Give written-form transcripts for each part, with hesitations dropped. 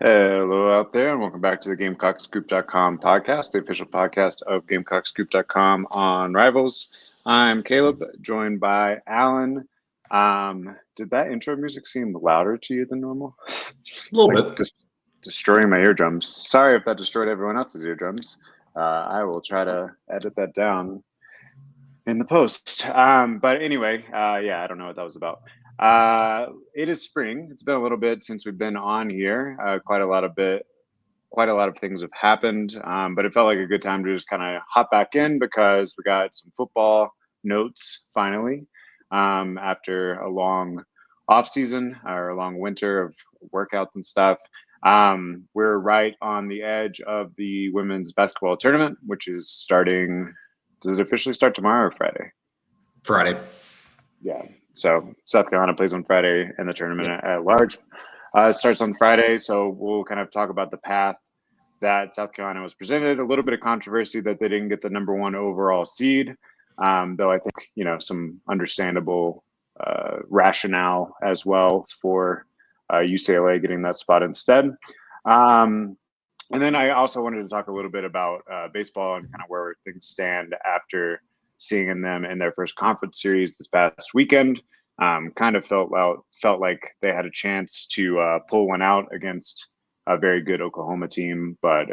Hello out there, and welcome back to the GamecockScoop.com podcast, the official podcast of GamecockScoop.com on Rivals. I'm Caleb, joined by Alan. Did that intro music seem louder to you than normal? A little bit. Destroying my eardrums. Sorry if that destroyed everyone else's eardrums. I will try to edit that down in the post. But anyway, I don't know what that was about. It is spring. It's been a little bit since we've been on here. Quite a lot of things have happened, but it felt like a good time to just kind of hop back in because we got some football notes finally after a long off season or a long winter of workouts and stuff. We're right on the edge of the women's basketball tournament, which is starting. Does it officially start tomorrow or Friday? Friday. Yeah. So South Carolina plays on Friday, and the tournament at large starts on Friday. So we'll kind of talk about the path that South Carolina was presented. A little bit of controversy that they didn't get the number one overall seed, though I think some understandable rationale as well for UCLA getting that spot instead. And then I also wanted to talk a little bit about baseball and kind of where things stand after seeing them in their first conference series this past weekend. Kind of felt like they had a chance to pull one out against a very good Oklahoma team, but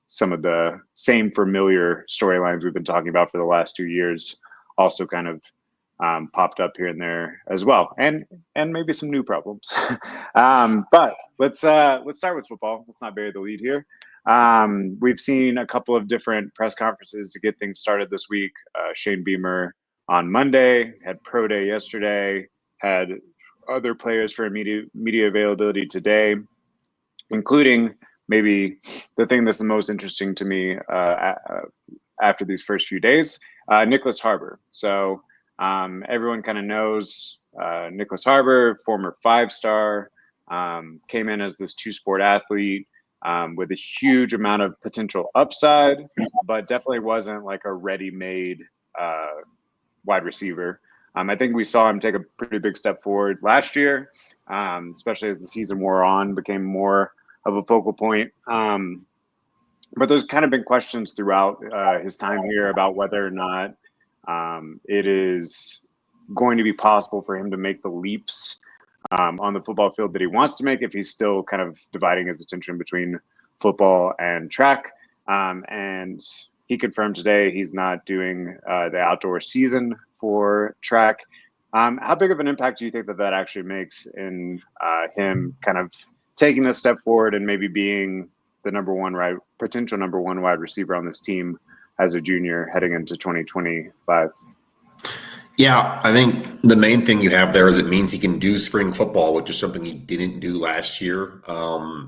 some of the same familiar storylines we've been talking about for the last 2 years also kind of popped up here and there as well, and maybe some new problems. But let's start with football. Let's not bury the lead here. We've seen a couple of different press conferences to get things started this week. Shane Beamer on Monday, had pro day yesterday, had other players for media availability today, including maybe the thing that's the most interesting to me after these first few days, Nicholas Harbor. So everyone kind of knows Nicholas Harbor, former 5-star, came in as this 2-sport athlete with a huge amount of potential upside, but definitely wasn't like a ready-made wide receiver. I think we saw him take a pretty big step forward last year, especially as the season wore on, became more of a focal point. But there's kind of been questions throughout his time here about whether or not it is going to be possible for him to make the leaps on the football field that he wants to make if he's still kind of dividing his attention between football and track. And he confirmed today he's not doing the outdoor season for track. How big of an impact do you think that actually makes in him kind of taking a step forward and maybe being the potential number one wide receiver on this team as a junior heading into 2025? Yeah, I think the main thing you have there is it means he can do spring football, which is something he didn't do last year. I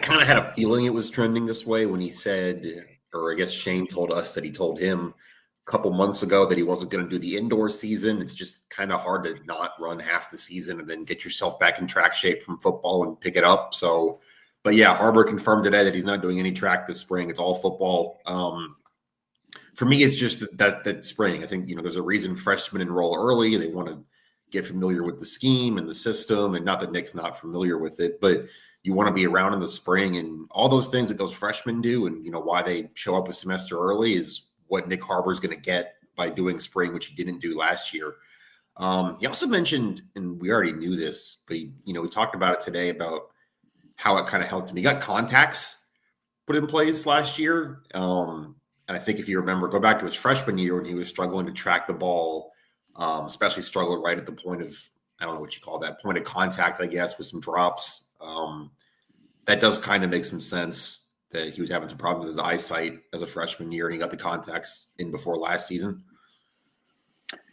kind of had a feeling it was trending this way when he said, or I guess Shane told us that he told him a couple months ago that he wasn't going to do the indoor season. It's just kind of hard to not run half the season and then get yourself back in track shape from football and pick it up. So, but yeah, Harbor confirmed today that he's not doing any track this spring. It's all football. For me, it's just that spring. I think, there's a reason freshmen enroll early. They want to get familiar with the scheme and the system, and not that Nick's not familiar with it, but you want to be around in the spring and all those things that those freshmen do. And, why they show up a semester early is what Nick Harbor is going to get by doing spring, which he didn't do last year. He also mentioned, and we already knew this, but, we talked about it today about how it kind of helped him. He got contacts put in place last year. And I think if you remember, go back to his freshman year when he was struggling to track the ball, especially struggled right at the point of, I don't know what you call that, point of contact, I guess, with some drops. That does kind of make some sense that he was having some problems with his eyesight as a freshman year, and he got the contacts in before last season.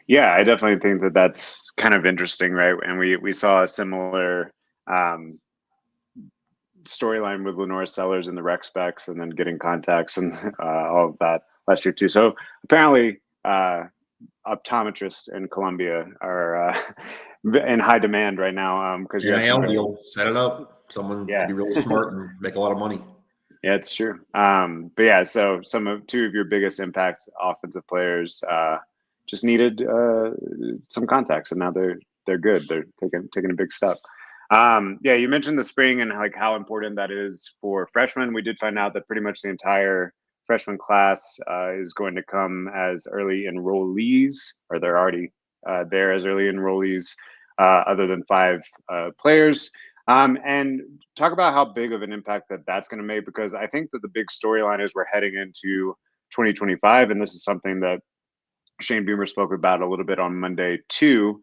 Yeah, I definitely think that that's kind of interesting, right? And we saw a similar storyline with Lenore Sellers in the rec specs and then getting contacts and all of that last year too. So apparently optometrists in Columbia are in high demand right now because you'll set it up. Someone could be really smart and make a lot of money. Yeah, it's true. But yeah, so two of your biggest impact offensive players just needed some contacts, and now they're good. They're taking a big step. Yeah, you mentioned the spring and like how important that is for freshmen. We did find out that pretty much the entire freshman class is going to come as early enrollees, or they're already there as early enrollees, other than 5 players. And talk about how big of an impact that's going to make, because I think that the big storyline is we're heading into 2025, and this is something that Shane Beamer spoke about a little bit on Monday too,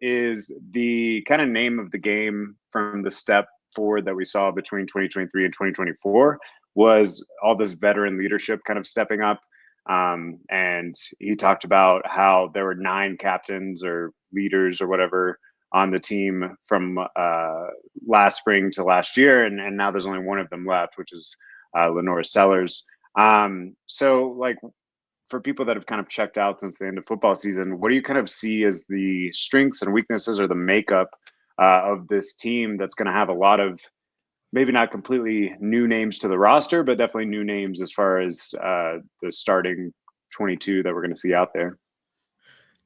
is the kind of name of the game from the step forward that we saw between 2023 and 2024 was all this veteran leadership kind of stepping up. And he talked about how there were 9 captains or leaders or whatever on the team from last spring to last year, and now there's only one of them left, which is Lenora Sellers. So like, for people that have kind of checked out since the end of football season, what do you kind of see as the strengths and weaknesses or the makeup of this team that's going to have a lot of maybe not completely new names to the roster, but definitely new names as far as the starting 22 that we're going to see out there?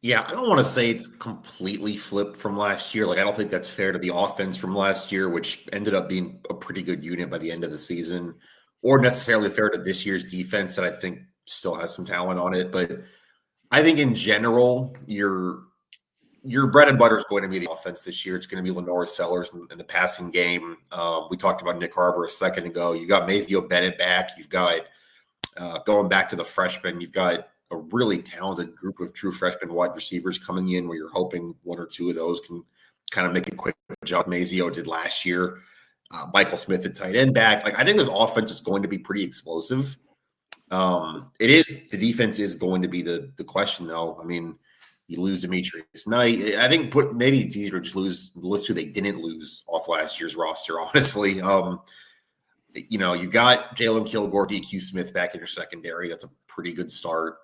Yeah, I don't want to say it's completely flipped from last year. Like, I don't think that's fair to the offense from last year, which ended up being a pretty good unit by the end of the season, or necessarily fair to this year's defense that I think still has some talent on it. But I think in general, your bread and butter is going to be the offense this year. It's going to be Lenora Sellers in the passing game. We talked about Nick Harbor a second ago. You got Mazio Bennett back. You've got going back to the freshmen. You've got a really talented group of true freshman wide receivers coming in, where you're hoping 1 or 2 of those can kind of make a quick job. Mazio did last year. Michael Smith at tight end back. Like, I think this offense is going to be pretty explosive. The defense is going to be the question, though. I mean, you lose Demetrius Knight. I think maybe it's easier to just list who they didn't lose off last year's roster, honestly. You've got Jalen Kilgore, DQ Smith back in your secondary. That's a pretty good start.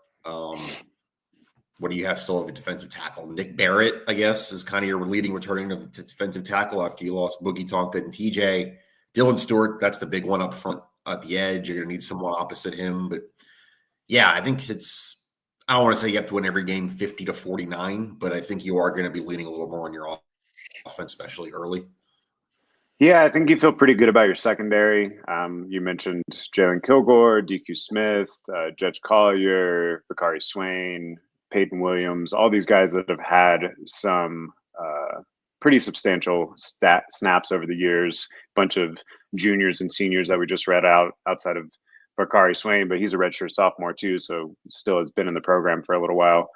What do you have still of a defensive tackle? Nick Barrett, I guess, is kind of your leading returning of the defensive tackle after you lost Boogie Tonka and TJ. Dylan Stewart, that's the big one up front at the edge. You're going to need someone opposite him. But, yeah, I think I don't want to say you have to win every game 50-49, but I think you are going to be leaning a little more on your offense, especially early. Yeah, I think you feel pretty good about your secondary. You mentioned Jalen Kilgore, DQ Smith, Judge Collier, Bakari Swain, Peyton Williams, all these guys that have had some pretty substantial snaps over the years. Bunch of juniors and seniors that we just read out outside of Bakari Swain, but he's a redshirt sophomore too, so still has been in the program for a little while.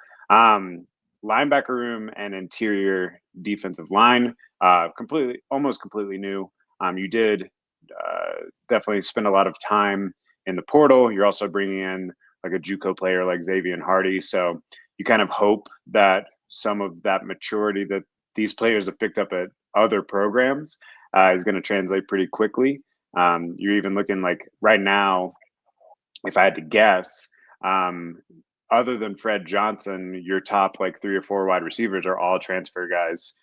Linebacker room and interior defensive line, almost completely new. You did definitely spend a lot of time in the portal. You're also bringing in like a JUCO player like Xavier Hardy. So you kind of hope that some of that maturity that these players have picked up at other programs is going to translate pretty quickly. You're even looking like right now, if I had to guess, other than Fred Johnson, your top like 3 or 4 wide receivers are all transfer guys.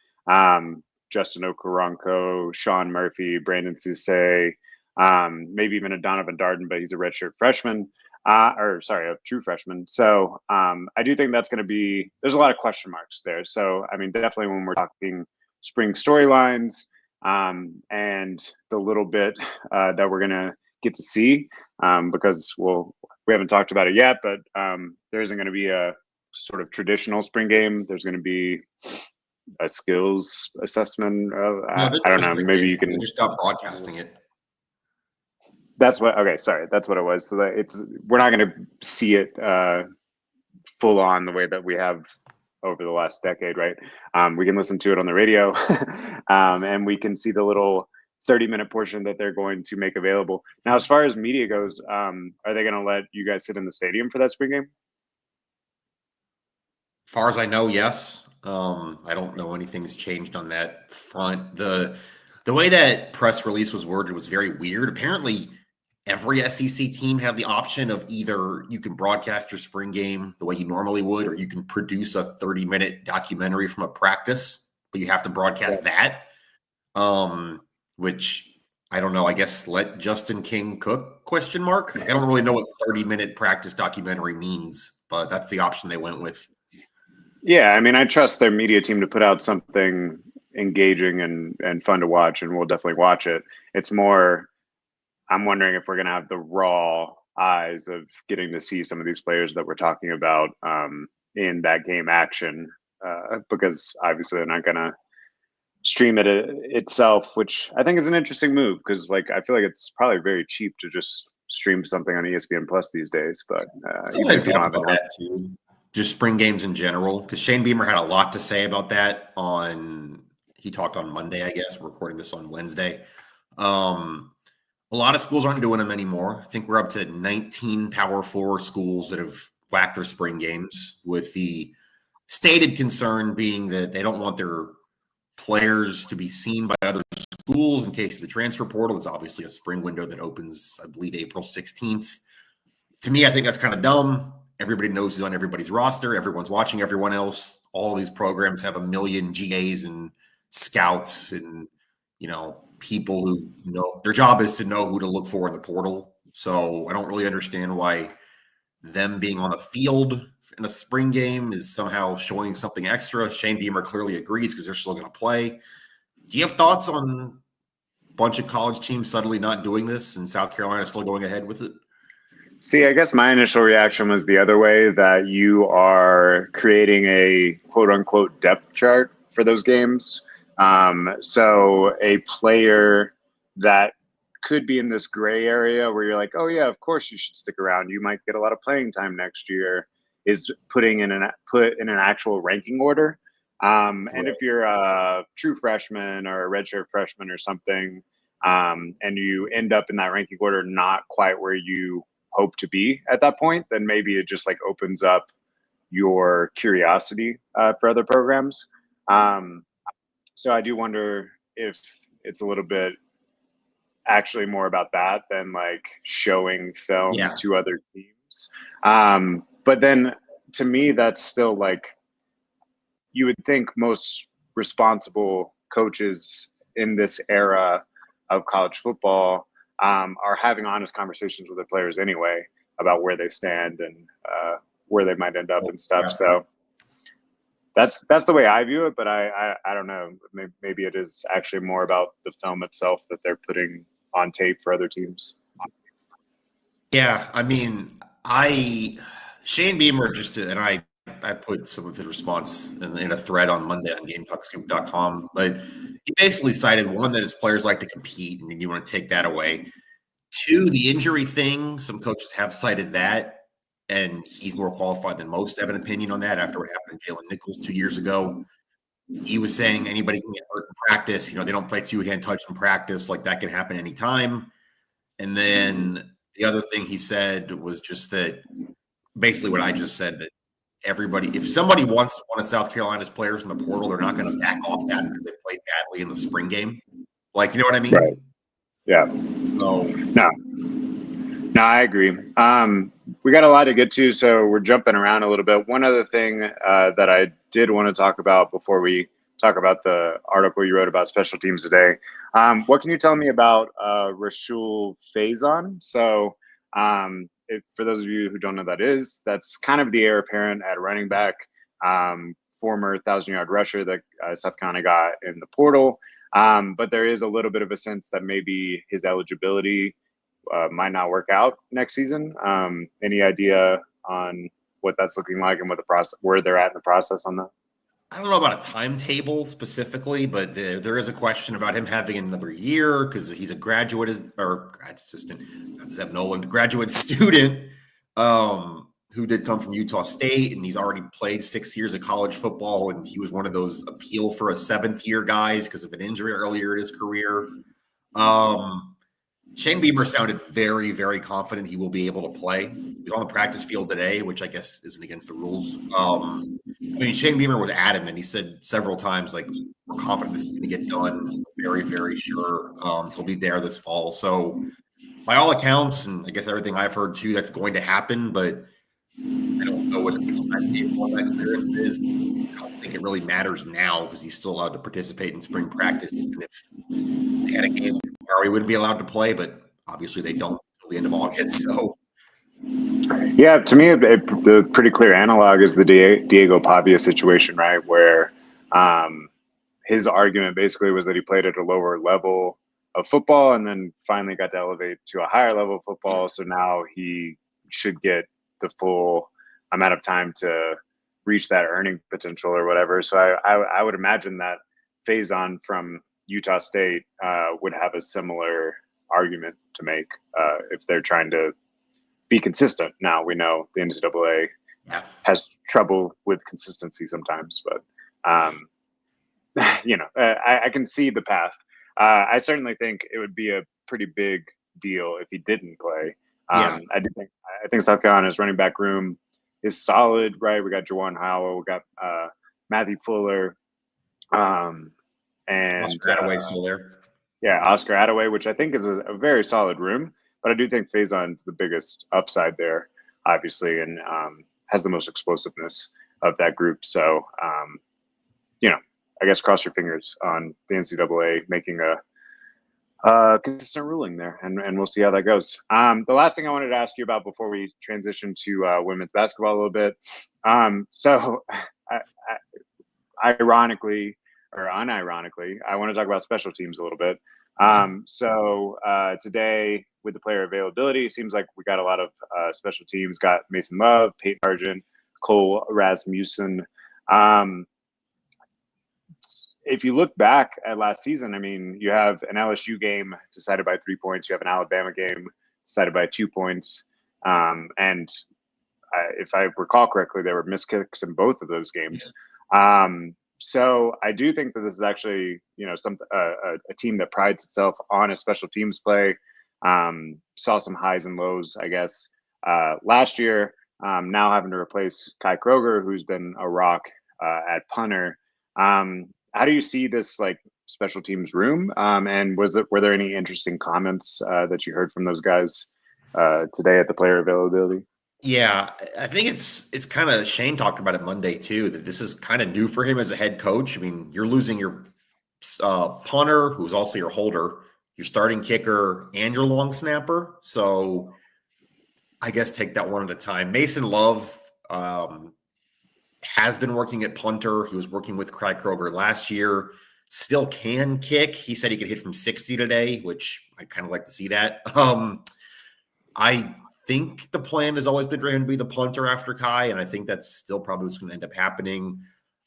Justin Okoronkwo, Sean Murphy, Brandon Cisse, maybe even a Donovan Darden, but he's a redshirt freshman, a true freshman. So I do think that's going to be, there's a lot of question marks there. So, I mean, definitely when we're talking spring storylines and the little bit that we're going to get to see, because we haven't talked about it yet, but there isn't going to be a sort of traditional spring game. There's going to be a skills assessment. I don't know. Maybe you can just stop broadcasting it. That's what it was. So that we're not going to see it full on the way that we have over the last decade, right? We can listen to it on the radio, and we can see the little 30-minute portion that they're going to make available. Now, as far as media goes, are they going to let you guys sit in the stadium for that spring game? As far as I know, yes. I don't know anything's changed on that front. The way that press release was worded was very weird. Apparently, every SEC team had the option of either you can broadcast your spring game the way you normally would, or you can produce a 30-minute documentary from a practice, but you have to broadcast that. Which I don't know. I guess let Justin King cook ? I don't really know what 30-minute practice documentary means, but that's the option they went with. Yeah, I mean, I trust their media team to put out something engaging and fun to watch, and we'll definitely watch it. It's more, I'm wondering if we're going to have the raw eyes of getting to see some of these players that we're talking about in that game action, because obviously they're not going to stream it itself, which I think is an interesting move, because like I feel like it's probably very cheap to just stream something on ESPN Plus these days. But even if you don't have enough, that too, just spring games in general, because Shane Beamer had a lot to say about that he talked on Monday, I guess. We're recording this on Wednesday. A lot of schools aren't doing them anymore. I think we're up to 19 Power 4 schools that have whacked their spring games, with the stated concern being that they don't want their players to be seen by other schools in case of the transfer portal. It's obviously a spring window that opens, I believe, April 16th. To me, I think that's kind of dumb. Everybody knows who's on everybody's roster. Everyone's watching everyone else. All of these programs have a million GAs and scouts and, people who know their job is to know who to look for in the portal. So I don't really understand why them being on the field in a spring game is somehow showing something extra. Shane Beamer clearly agrees because they're still going to play. Do you have thoughts on a bunch of college teams suddenly not doing this and South Carolina still going ahead with it? See, I guess my initial reaction was the other way, that you are creating a quote unquote depth chart for those games. So a player that could be in this gray area where you're like, oh yeah, of course you should stick around, you might get a lot of playing time next year, is put in an actual ranking order. And if you're a true freshman or a redshirt freshman or something, and you end up in that ranking order not quite where you hope to be at that point, then maybe it just like opens up your curiosity for other programs. So I do wonder if it's a little bit actually more about that than like showing film to other teams. But then to me, that's still like, you would think most responsible coaches in this era of college football are having honest conversations with their players anyway about where they stand and where they might end up and stuff. Yeah. So that's the way I view it, but I don't know. Maybe it is actually more about the film itself that they're putting on tape for other teams. Yeah, I mean, Shane Beamer I put some of his response in a thread on Monday on GamecockScoop.com, but he basically cited, one, that his players like to compete, and you want to take that away. Two, the injury thing. Some coaches have cited that, and he's more qualified than most to have an opinion on that after what happened to Jalen Nichols 2 years ago. He was saying anybody can get hurt in practice. They don't play two-hand touch in practice. Like, that can happen anytime. And then the other thing he said was just that, basically what I just said, that if somebody wants one of South Carolina's players in the portal, they're not going to back off that because they played badly in the spring game. Like, you know what I mean? Right. Yeah. So no, I agree. We got a lot to get to, so we're jumping around a little bit. One other thing that I did want to talk about before we talk about the article you wrote about special teams today. What can you tell me about Rashul Faison? So for those of you who don't know what that is, that's kind of the heir apparent at running back, former 1,000-yard rusher that South Carolina got in the portal. But there is a little bit of a sense that maybe his eligibility might not work out next season. Any idea on what that's looking like and what the process, where they're at in the process on that? I don't know about a timetable specifically, but there is a question about him having another year because he's a graduate student who did come from Utah State, and he's already played 6 years of college football, and he was one of those appeal for a 7th year guys because of an injury earlier in his career. Shane Beamer sounded very, very confident he will be able to play. He was on the practice field today, which I guess isn't against the rules. Shane Beamer was adamant. He said several times, like, we're confident this is going to get done. Very, very sure he'll be there this fall. So by all accounts, and I guess everything I've heard too, that's going to happen, but I don't know what that clearance is. I don't think it really matters now because he's still allowed to participate in spring practice. Even if they had a game where he wouldn't be allowed to play, but obviously they don't until the end of August. So, yeah, to me, the pretty clear analog is the Diego Pavia situation, right? Where his argument basically was that he played at a lower level of football and then finally got to elevate to a higher level of football. So now he should get the full amount of time to reach that earning potential or whatever. So I would imagine that Faison from Utah State would have a similar argument to make if they're trying to be consistent. Now we know the NCAA has trouble with consistency sometimes, but I can see the path. I certainly think it would be a pretty big deal if he didn't play. I think South Carolina's running back room is solid, right? We got Jawan Howell, we got Matthew Fuller, and Oscar Attaway still there. Yeah, Oscar Attaway, which I think is a very solid room, but I do think Faison's the biggest upside there, obviously, and has the most explosiveness of that group. So, I guess cross your fingers on the NCAA making a consistent ruling there, and we'll see how that goes. The last thing I wanted to ask you about before we transition to women's basketball a little bit. So, ironically or unironically, I want to talk about special teams a little bit. So today with the player availability, it seems like we got a lot of special teams. Got Mason Love, Peyton Argent, Cole Rasmussen. If you look back at last season, I mean, you have an LSU game decided by 3 points. You have an Alabama game decided by 2 points. And if I recall correctly, there were missed kicks in both of those games. So I do think that this is actually, a team that prides itself on a special teams play. Saw some highs and lows, I guess, last year. Now having to replace Kai Kroger, who's been a rock at punter. How do you see this special teams room? And were there any interesting comments that you heard from those guys today at the player availability? Yeah, I think it's kind of, Shane talked about it Monday too, that this is kind of new for him as a head coach. I mean, you're losing your punter, who's also your holder, your starting kicker, and your long snapper. So I guess take that one at a time. Mason Love has been working at punter. He was working with Kai Kroger last year. Still can kick. He said he could hit from 60 today, which I kind of like to see that. I think the plan has always been for him to be the punter after Kai, and I think that's still probably what's going to end up happening.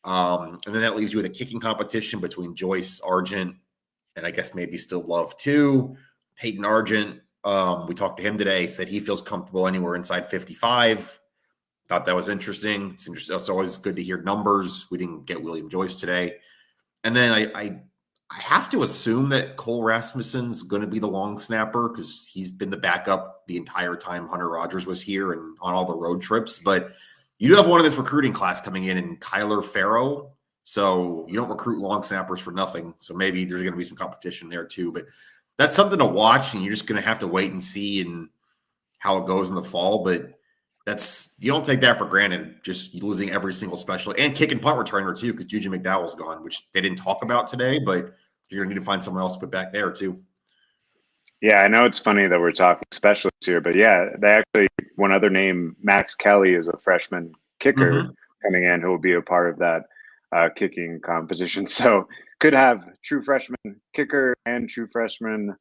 And then that leaves you with a kicking competition between Joyce, Argent, and I guess maybe still Love too. Peyton Argent, we talked to him today, said he feels comfortable anywhere inside 55. Thought that was interesting. It's always good to hear numbers. We didn't get William Joyce today. And then I have to assume that Cole Rasmussen's going to be the long snapper because he's been the backup the entire time Hunter Rogers was here and on all the road trips. But you do have one in this recruiting class coming in Kyler Farrow. So you don't recruit long snappers for nothing. So maybe there's going to be some competition there too. But that's something to watch, and you're just going to have to wait and see and how it goes in the fall. But you don't take that for granted, just losing every single special and kick and punt returner too, because Juju McDowell's gone, which they didn't talk about today, but you're going to need to find someone else to put back there too. Yeah, I know it's funny that we're talking specialists here, but yeah, they actually, one other name, Max Kelly, is a freshman kicker coming in who will be a part of that kicking competition. So could have true freshman kicker and true freshman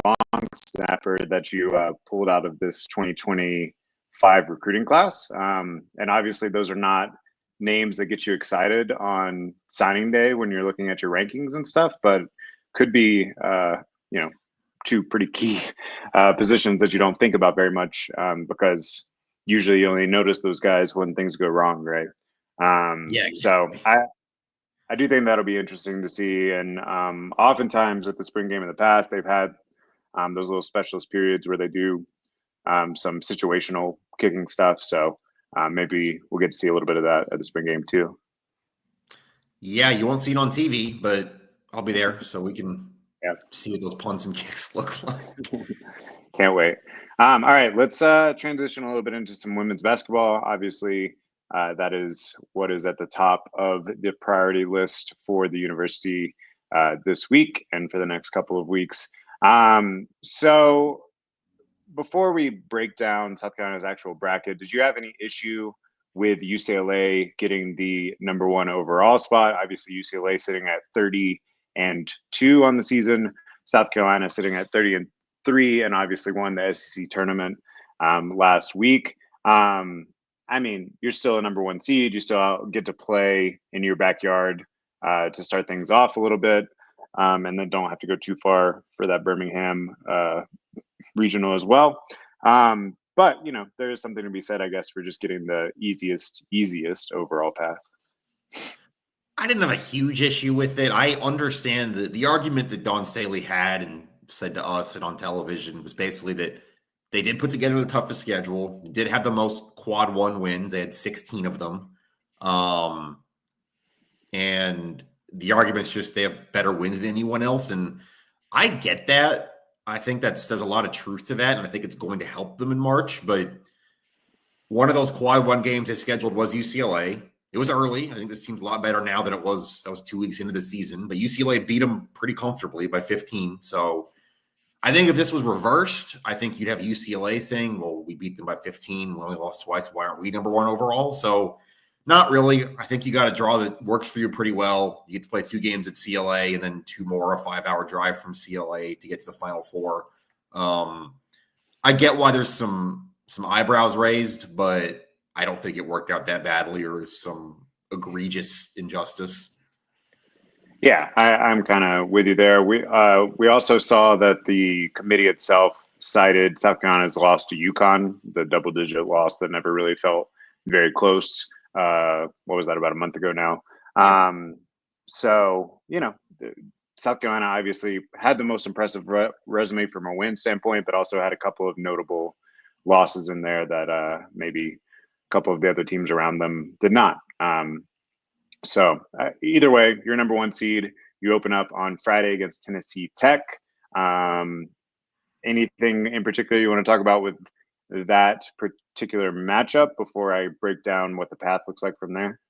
long snapper that you pulled out of this 2025 recruiting class. And obviously those are not names that get you excited on signing day when you're looking at your rankings and stuff, but could be, two pretty key positions that you don't think about very much because usually you only notice those guys when things go wrong, right? So I do think that'll be interesting to see. And oftentimes at the spring game in the past, they've had those little specialist periods where they do some situational kicking stuff. So maybe we'll get to see a little bit of that at the spring game too. Yeah, you won't see it on TV, but I'll be there so we can see what those punts and kicks look like. Can't wait. All right, let's transition a little bit into some women's basketball. Obviously, that is what is at the top of the priority list for the university this week and for the next couple of weeks. So before we break down South Carolina's actual bracket, did you have any issue with UCLA getting the number 1 overall spot. Obviously, UCLA sitting at 30-2 on the season. South Carolina sitting at 30-3, and obviously won the SEC tournament last week. I mean, you're still a number 1 seed. You still get to play in your backyard to start things off a little bit, and then don't have to go too far for that Birmingham regional as well. But, there is something to be said, I guess, for just getting the easiest overall path. I didn't have a huge issue with it. I understand the argument that Dawn Staley had and said to us and on television was basically that they did put together the toughest schedule, did have the most quad 1 wins. They had 16 of them. And the argument's just they have better wins than anyone else. And I get that. I think there's a lot of truth to that. And I think it's going to help them in March. But one of those quad 1 games they scheduled was UCLA. It was early. I think this team's a lot better now than it was. That was 2 weeks into the season. But UCLA beat them pretty comfortably by 15. So I think if this was reversed, I think you'd have UCLA saying, well, we beat them by 15. We only lost twice. Why aren't we number 1 overall? So not really. I think you got a draw that works for you pretty well. You get to play 2 games at CLA and then 2 more, a 5-hour drive from CLA to get to the Final Four. I get why there's some eyebrows raised, but I don't think it worked out that badly or is some egregious injustice. Yeah, I'm kind of with you there. We also saw that the committee itself cited South Carolina's loss to UConn, the double-digit loss that never really felt very close. What was that, about a month ago now? So, South Carolina obviously had the most impressive resume from a win standpoint, but also had a couple of notable losses in there that maybe a couple of the other teams around them did not. So either way, you're number 1 seed. You open up on Friday against Tennessee Tech. Anything in particular you want to talk about with that particular matchup before I break down what the path looks like from there?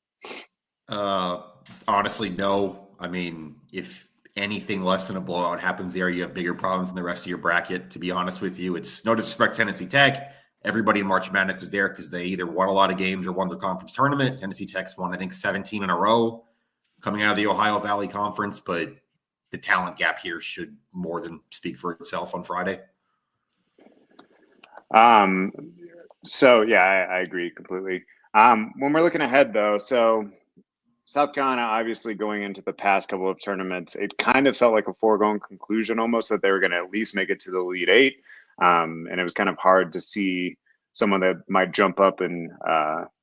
Honestly, no. I mean, if anything less than a blowout happens there, you have bigger problems in the rest of your bracket. To be honest with you, it's no disrespect to Tennessee Tech. Everybody in March Madness is there because they either won a lot of games or won the conference tournament. Tennessee Tech's won, I think, 17 in a row coming out of the Ohio Valley Conference, but the talent gap here should more than speak for itself on Friday. So, yeah, I agree completely. When we're looking ahead, though, so South Carolina, obviously going into the past couple of tournaments, it kind of felt like a foregone conclusion almost that they were going to at least make it to the Elite Eight. And it was kind of hard to see someone that might jump up and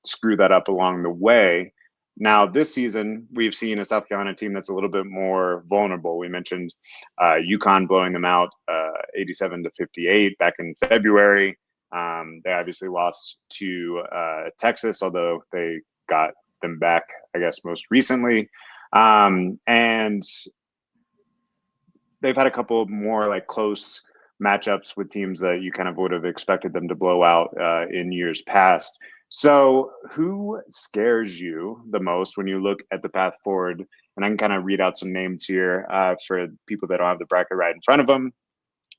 screw that up along the way. Now, this season, we've seen a South Carolina team that's a little bit more vulnerable. We mentioned UConn blowing them out 87-58 back in February. They obviously lost to Texas, although they got them back, I guess, most recently. And they've had a couple more like close matchups with teams that you kind of would have expected them to blow out in years past. So who scares you the most when you look at the path forward? And I can kind of read out some names here for people that don't have the bracket right in front of them.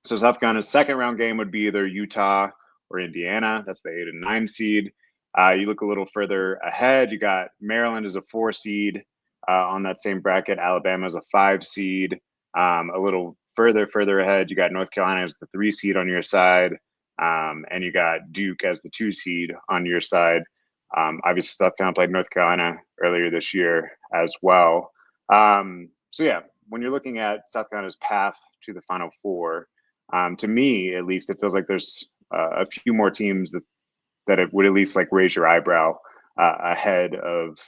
So South Carolina's second round game would be either Utah or Indiana. That's the 8 and 9 seed. You look a little further ahead, you got Maryland as a 4 seed on that same bracket. Alabama as a 5 seed. A little further ahead, you got North Carolina as the 3 seed on your side. And you got Duke as the 2 seed on your side. Obviously, South Carolina played North Carolina earlier this year as well. So yeah, when you're looking at South Carolina's path to the Final Four, to me, at least, it feels like there's a few more teams that it would at least like raise your eyebrow ahead of,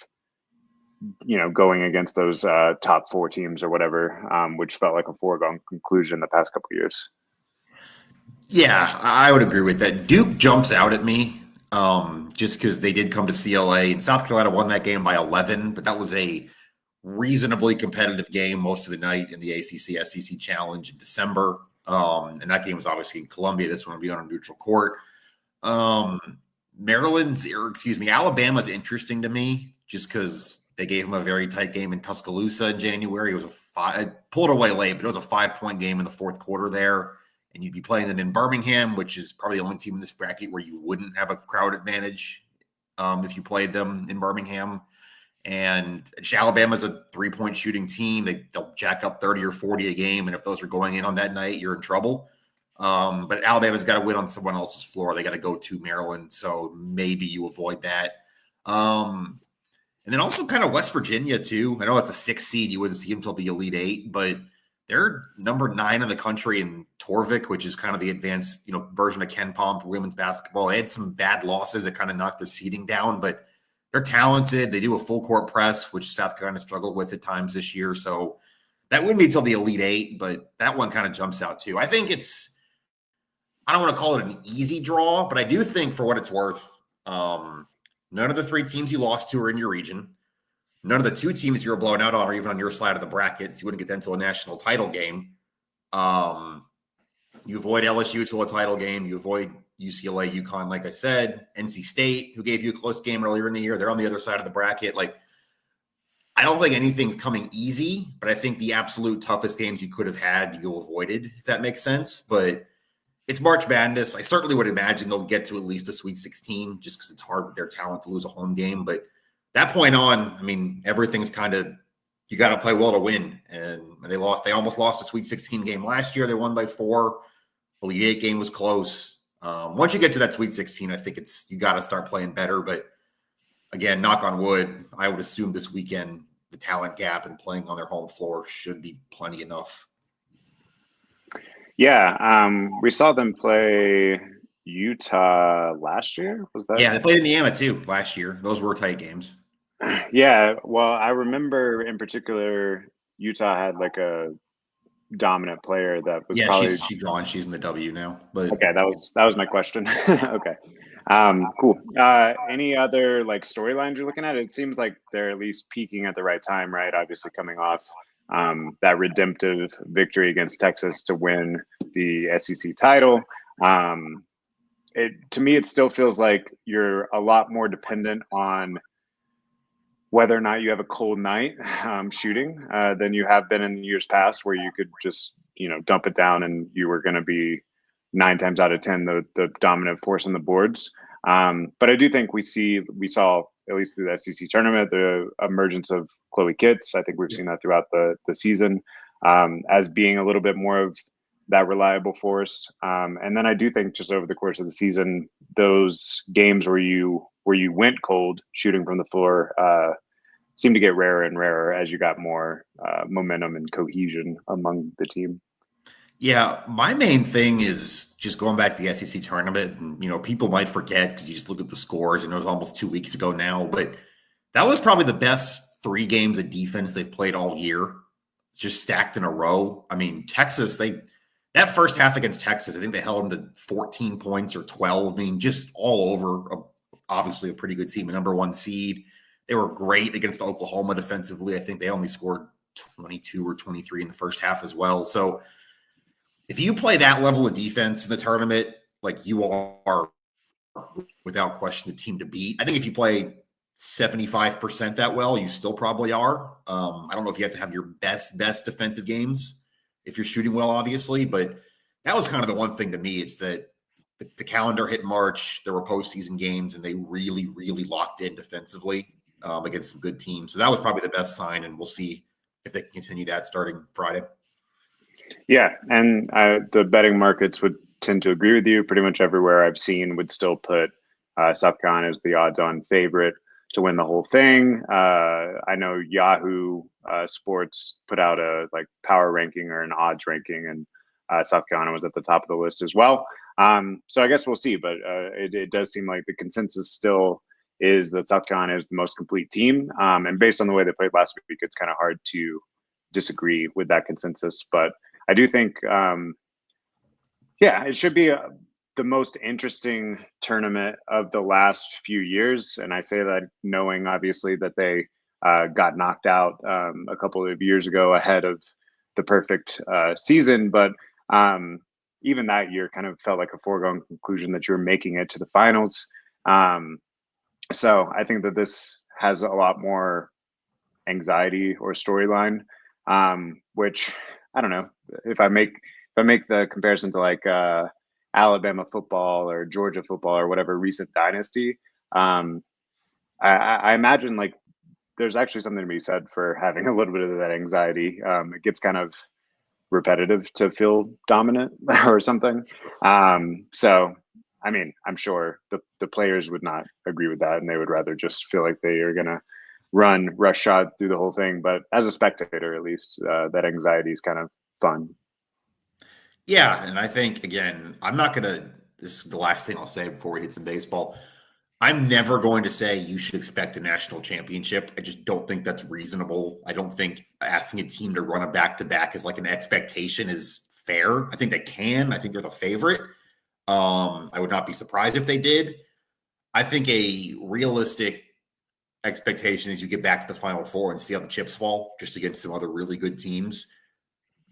going against those top 4 teams or whatever, which felt like a foregone conclusion the past couple of years. Yeah, I would agree with that. Duke jumps out at me just because they did come to CLA, and South Carolina won that game by 11, but that was a reasonably competitive game most of the night in the ACC SEC Challenge in December. And that game was obviously in Columbia. This one will be on a neutral court. Alabama's interesting to me just because they gave them a very tight game in Tuscaloosa in January. It was pulled away late, but it was a 5-point game in the fourth quarter there. And you'd be playing them in Birmingham, which is probably the only team in this bracket where you wouldn't have a crowd advantage if you played them in Birmingham. And Alabama's a 3-point shooting team. They'll jack up 30 or 40 a game. And if those are going in on that night, you're in trouble. But Alabama's got to win on someone else's floor. They got to go to Maryland. So maybe you avoid that. And then also kind of West Virginia, too. I know it's a 6th seed. You wouldn't see them until the Elite 8, but they're number 9 in the country in Torvik, which is kind of the advanced, version of Ken Pom for women's basketball. They had some bad losses that kind of knocked their seeding down, but they're talented. They do a full court press, which South Carolina struggled with at times this year. So that wouldn't be until the Elite 8, but that one kind of jumps out too. I think I don't want to call it an easy draw, but I do think for what it's worth, none of the 3 teams you lost to are in your region. None of the 2 teams you were blown out on are even on your side of the bracket. So you wouldn't get them to a national title game. You avoid LSU to a title game. You avoid UCLA, UConn, like I said. NC State, who gave you a close game earlier in the year, they're on the other side of the bracket. Like, I don't think anything's coming easy, but I think the absolute toughest games you could have had, you avoided, if that makes sense. But it's March Madness. I certainly would imagine they'll get to at least the Sweet 16 just because it's hard with their talent to lose a home game. But that point on, I mean, everything's kind of, you got to play well to win. And they almost lost a Sweet 16 game last year. They won by 4. Elite 8 game was close. Once you get to that Sweet 16, I think you got to start playing better. But again, knock on wood, I would assume this weekend the talent gap and playing on their home floor should be plenty enough. Yeah, we saw them play Utah last year. Was that? Yeah, they played Indiana too last year. Those were tight games. Yeah, well, I remember in particular Utah had like a dominant player that was probably she's gone. She's in the W now. But okay, that was my question. Okay, cool. Any other like storylines you're looking at? It seems like they're at least peaking at the right time, right? Obviously, coming off that redemptive victory against Texas to win the SEC title. To me, it still feels like you're a lot more dependent on whether or not you have a cold night shooting than you have been in years past, where you could just dump it down and you were going to be 9 times out of 10 the dominant force on the boards. But I do think we saw at least through the SEC tournament the emergence of Chloe Kitts. I think we've seen that throughout the season as being a little bit more of that reliable force. And then I do think just over the course of the season, those games where you went cold shooting from the floor seem to get rarer and rarer as you got more momentum and cohesion among the team. Yeah, my main thing is just going back to the SEC tournament. And, people might forget because you just look at the scores, and it was almost 2 weeks ago now. But that was probably the best 3 games of defense they've played all year, just stacked in a row. I mean, Texas, that first half against Texas, I think they held them to 14 points or 12. I mean, just all over, obviously a pretty good team, a number 1 seed. They were great against Oklahoma defensively. I think they only scored 22 or 23 in the first half as well. So if you play that level of defense in the tournament, like you are without question the team to beat. I think if you play 75% that well, you still probably are. I don't know if you have to have your best defensive games if you're shooting well, obviously, but that was kind of the one thing to me. It's that the calendar hit March, there were postseason games, and they really, really locked in defensively against some good teams. So that was probably the best sign, and we'll see if they can continue that starting Friday. Yeah, and the betting markets would tend to agree with you. Pretty much everywhere I've seen would still put South Carolina as the odds-on favorite to win the whole thing. I know Yahoo Sports put out a power ranking or an odds ranking, and South Carolina was at the top of the list as well. So I guess we'll see, but it does seem like the consensus still is that South Carolina is the most complete team. And based on the way they played last week, it's kind of hard to disagree with that consensus. But I do think, it should be the most interesting tournament of the last few years. And I say that knowing, obviously, that they got knocked out a couple of years ago ahead of the perfect season. But even that year kind of felt like a foregone conclusion that you were making it to the finals. So I think that this has a lot more anxiety or storyline, which I don't know if I make the comparison to Alabama football or Georgia football or whatever recent dynasty. I imagine like there's actually something to be said for having a little bit of that anxiety. It gets kind of repetitive to feel dominant or something. So, I mean, I'm sure the players would not agree with that, and they would rather just feel like they are gonna run rush shot through the whole thing. But as a spectator, at least, that anxiety is kind of fun. Yeah, and I think again, I'm not gonna. This is the last thing I'll say before we hit some baseball. I'm never going to say you should expect a national championship. I just don't think that's reasonable. I don't think asking a team to run a back to back as like an expectation is fair. I think they can. I think they're the favorite. I would not be surprised if they did. I think a realistic expectation is you get back to the Final Four and see how the chips fall, just against some other really good teams.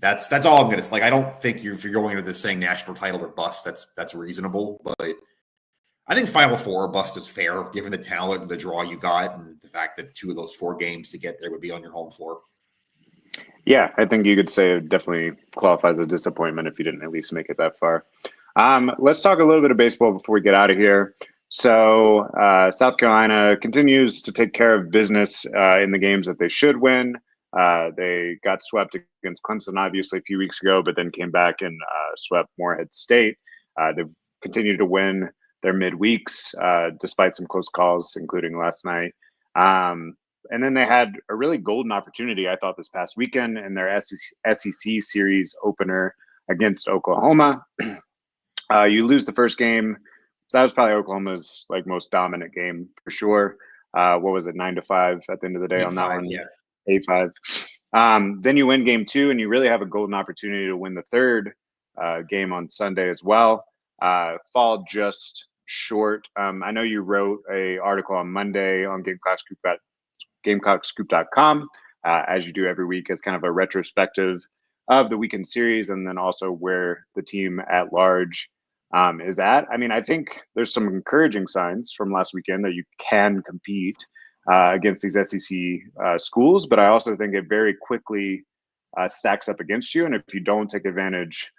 That's all I'm gonna like. I don't think if you're going into this saying national title or bust, that's reasonable. But I think Final Four or bust is fair, given the talent and the draw you got, and the fact that 2 of those 4 games to get there would be on your home floor. Yeah, I think you could say it definitely qualifies as a disappointment if you didn't at least make it that far. Let's talk a little bit of baseball before we get out of here. So South Carolina continues to take care of business in the games that they should win. They got swept against Clemson, obviously, a few weeks ago, but then came back and swept Morehead State. They've continued to win their midweeks, despite some close calls, including last night. And then they had a really golden opportunity, I thought, this past weekend in their SEC series opener against Oklahoma. You lose the first game. That was probably Oklahoma's like most dominant game for sure. What was it, 9-5 at the end of the day on that one? Yeah. 8-5. Then you win game 2, and you really have a golden opportunity to win the third game on Sunday as well. Fall just short. I know you wrote a article on Monday on GamecockScoop.com, as you do every week, as kind of a retrospective of the weekend series, and then also where the team at large is at. I mean, I think there's some encouraging signs from last weekend that you can compete against these SEC schools, but I also think it very quickly stacks up against you. And if you don't take advantage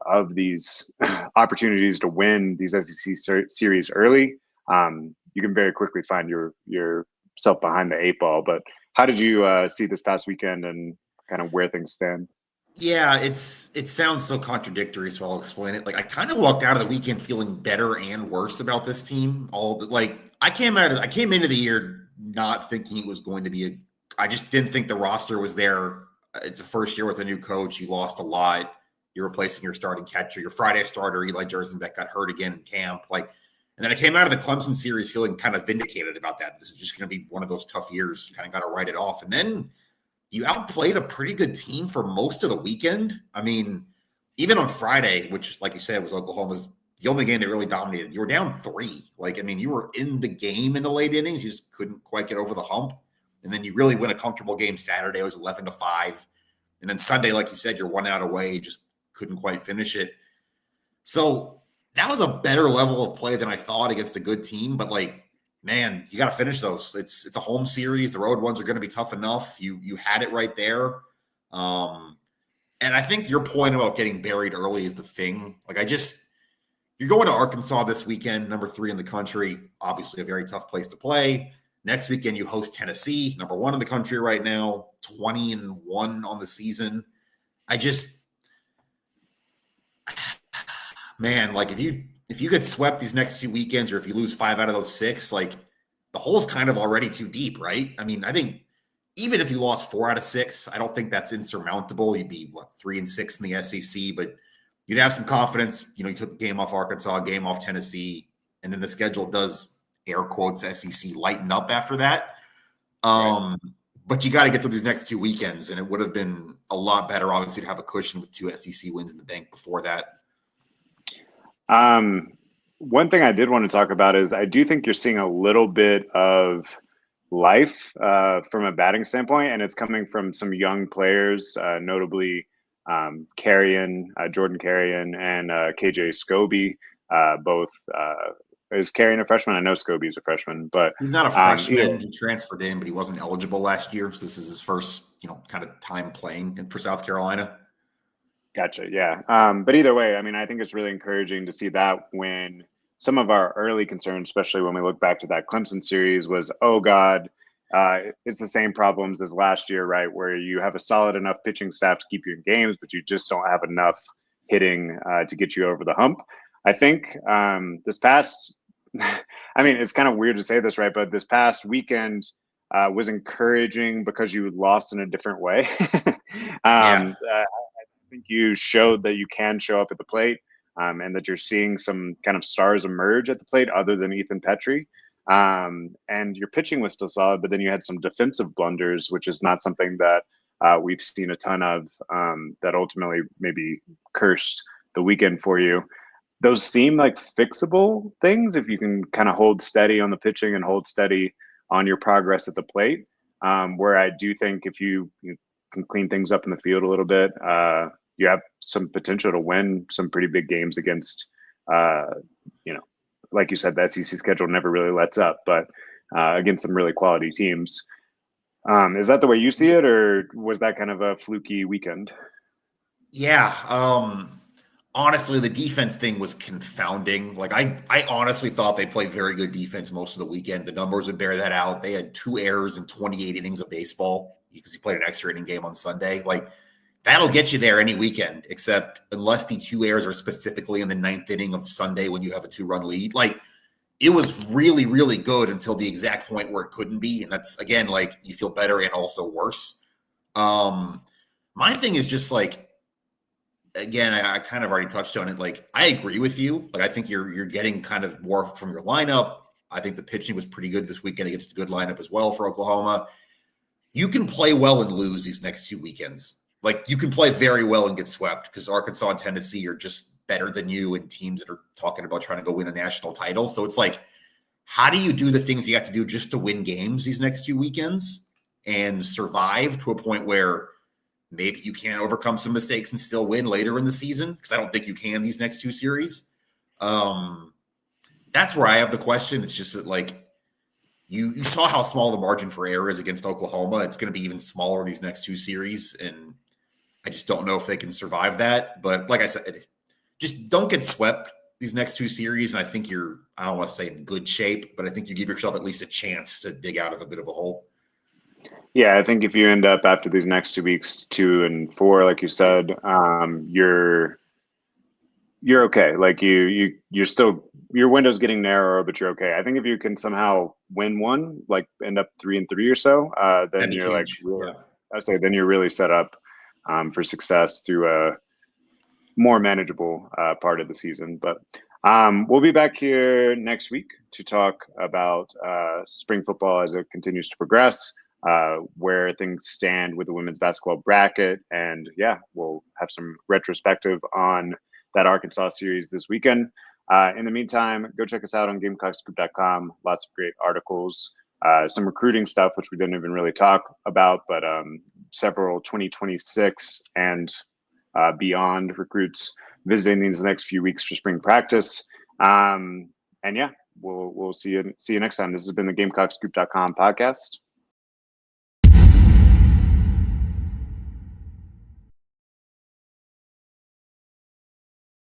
of these opportunities to win these SEC series early, you can very quickly find yourself behind the 8 ball. But how did you see this past weekend and kind of where things stand? Yeah, it sounds so contradictory, so I'll explain it. Like I kind of walked out of the weekend feeling better and worse about this team. I came into the year not thinking it was going to be I just didn't think the roster was there. It's a first year with a new coach. You lost a lot. You're replacing your starting catcher. Your Friday starter, Eli Jersenbeck, got hurt again in camp. And then I came out of the Clemson series feeling kind of vindicated about that. This is just going to be one of those tough years. You kind of got to write it off. And then you outplayed a pretty good team for most of the weekend. I mean, even on Friday, which, like you said, was Oklahoma's the only game that really dominated. You were down 3. You were in the game in the late innings. You just couldn't quite get over the hump. And then you really win a comfortable game Saturday. It was 11-5. And then Sunday, like you said, you're 1 out away. Just couldn't quite finish it. So that was a better level of play than I thought against a good team. But man, you got to finish those. It's a home series. The road ones are going to be tough enough. You had it right there. And I think your point about getting buried early is the thing. You're going to Arkansas this weekend, number 3 in the country, obviously a very tough place to play. Next weekend, you host Tennessee, number 1 in the country right now, 20-1 on the season. Man, if you get swept these next 2 weekends, or if you lose 5 out of those 6, the hole's kind of already too deep, right? I mean, I think even if you lost 4 out of 6, I don't think that's insurmountable. You'd be 3-6 in the SEC, but you'd have some confidence. You took a game off Arkansas, a game off Tennessee, and then the schedule does, air quotes, SEC lighten up after that. Right. But you got to get through these next 2 weekends, and it would have been a lot better, obviously, to have a cushion with 2 SEC wins in the bank before that. One thing I did want to talk about is I do think you're seeing a little bit of life from a batting standpoint, and it's coming from some young players, notably Jordan Carrion and KJ Scobie, both. Is Carrion a freshman? I know Scobie's a freshman, but he's not a freshman. He transferred in, but he wasn't eligible last year, so this is his first, kind of time playing for South Carolina. Gotcha. Yeah. But either way, I mean, I think it's really encouraging to see that when some of our early concerns, especially when we look back to that Clemson series, was, oh God, it's the same problems as last year, right? Where you have a solid enough pitching staff to keep you in games, but you just don't have enough hitting to get you over the hump. I think this past, I mean, it's kind of weird to say this, right? But this past weekend was encouraging because you lost in a different way. I think you showed that you can show up at the plate and that you're seeing some kind of stars emerge at the plate other than Ethan Petrie. And your pitching was still solid, but then you had some defensive blunders, which is not something that we've seen a ton of that ultimately maybe cursed the weekend for you. Those seem like fixable things if you can kind of hold steady on the pitching and hold steady on your progress at the plate. Where I do think if you can clean things up in the field a little bit, you have some potential to win some pretty big games against, like you said, the SEC schedule never really lets up, but against some really quality teams. Is that the way you see it, or was that kind of a fluky weekend? Yeah. Honestly, the defense thing was confounding. Like I honestly thought they played very good defense most of the weekend. The numbers would bear that out. They had 2 errors in 28 innings of baseball because he played an extra inning game on Sunday. Like that'll get you there any weekend, except unless the 2 errors are specifically in the 9th inning of Sunday when you have a 2-run lead. Like it was really, really good until the exact point where it couldn't be. And that's, again, like you feel better and also worse. My thing is just like, again, I kind of already touched on it. Like, I agree with you. Like, I think you're getting kind of more from your lineup. I think the pitching was pretty good this weekend against a good lineup as well for Oklahoma. You can play well and lose these next 2 weekends. Like, you can play very well and get swept because Arkansas and Tennessee are just better than you and teams that are talking about trying to go win a national title. So it's like, how do you do the things you have to do just to win games these next 2 weekends and survive to a point where maybe you can overcome some mistakes and still win later in the season? Because I don't think you can these next 2 series. That's where I have the question. It's just that, like, you saw how small the margin for error is against Oklahoma. It's going to be even smaller these next 2 series, and I just don't know if they can survive that. But like I said, just don't get swept these next 2 series, and I think you're, I don't want to say in good shape, but I think you give yourself at least a chance to dig out of a bit of a hole. Yeah, I think if you end up after these next 2 weeks, 2 and 4, like you said, you're okay. Like you're still, your window's getting narrower, but you're okay. I think if you can somehow win one, like end up 3 and 3 or so, then you're huge. I'd say then you're really set up for success through a more manageable part of the season. But we'll be back here next week to talk about spring football as it continues to progress. Where things stand with the women's basketball bracket. And yeah, we'll have some retrospective on that Arkansas series this weekend. In the meantime, go check us out on GamecockScoop.com. Lots of great articles, some recruiting stuff, which we didn't even really talk about, but several 2026 and beyond recruits visiting these next few weeks for spring practice. And yeah, we'll see you next time. This has been the GamecockScoop.com podcast.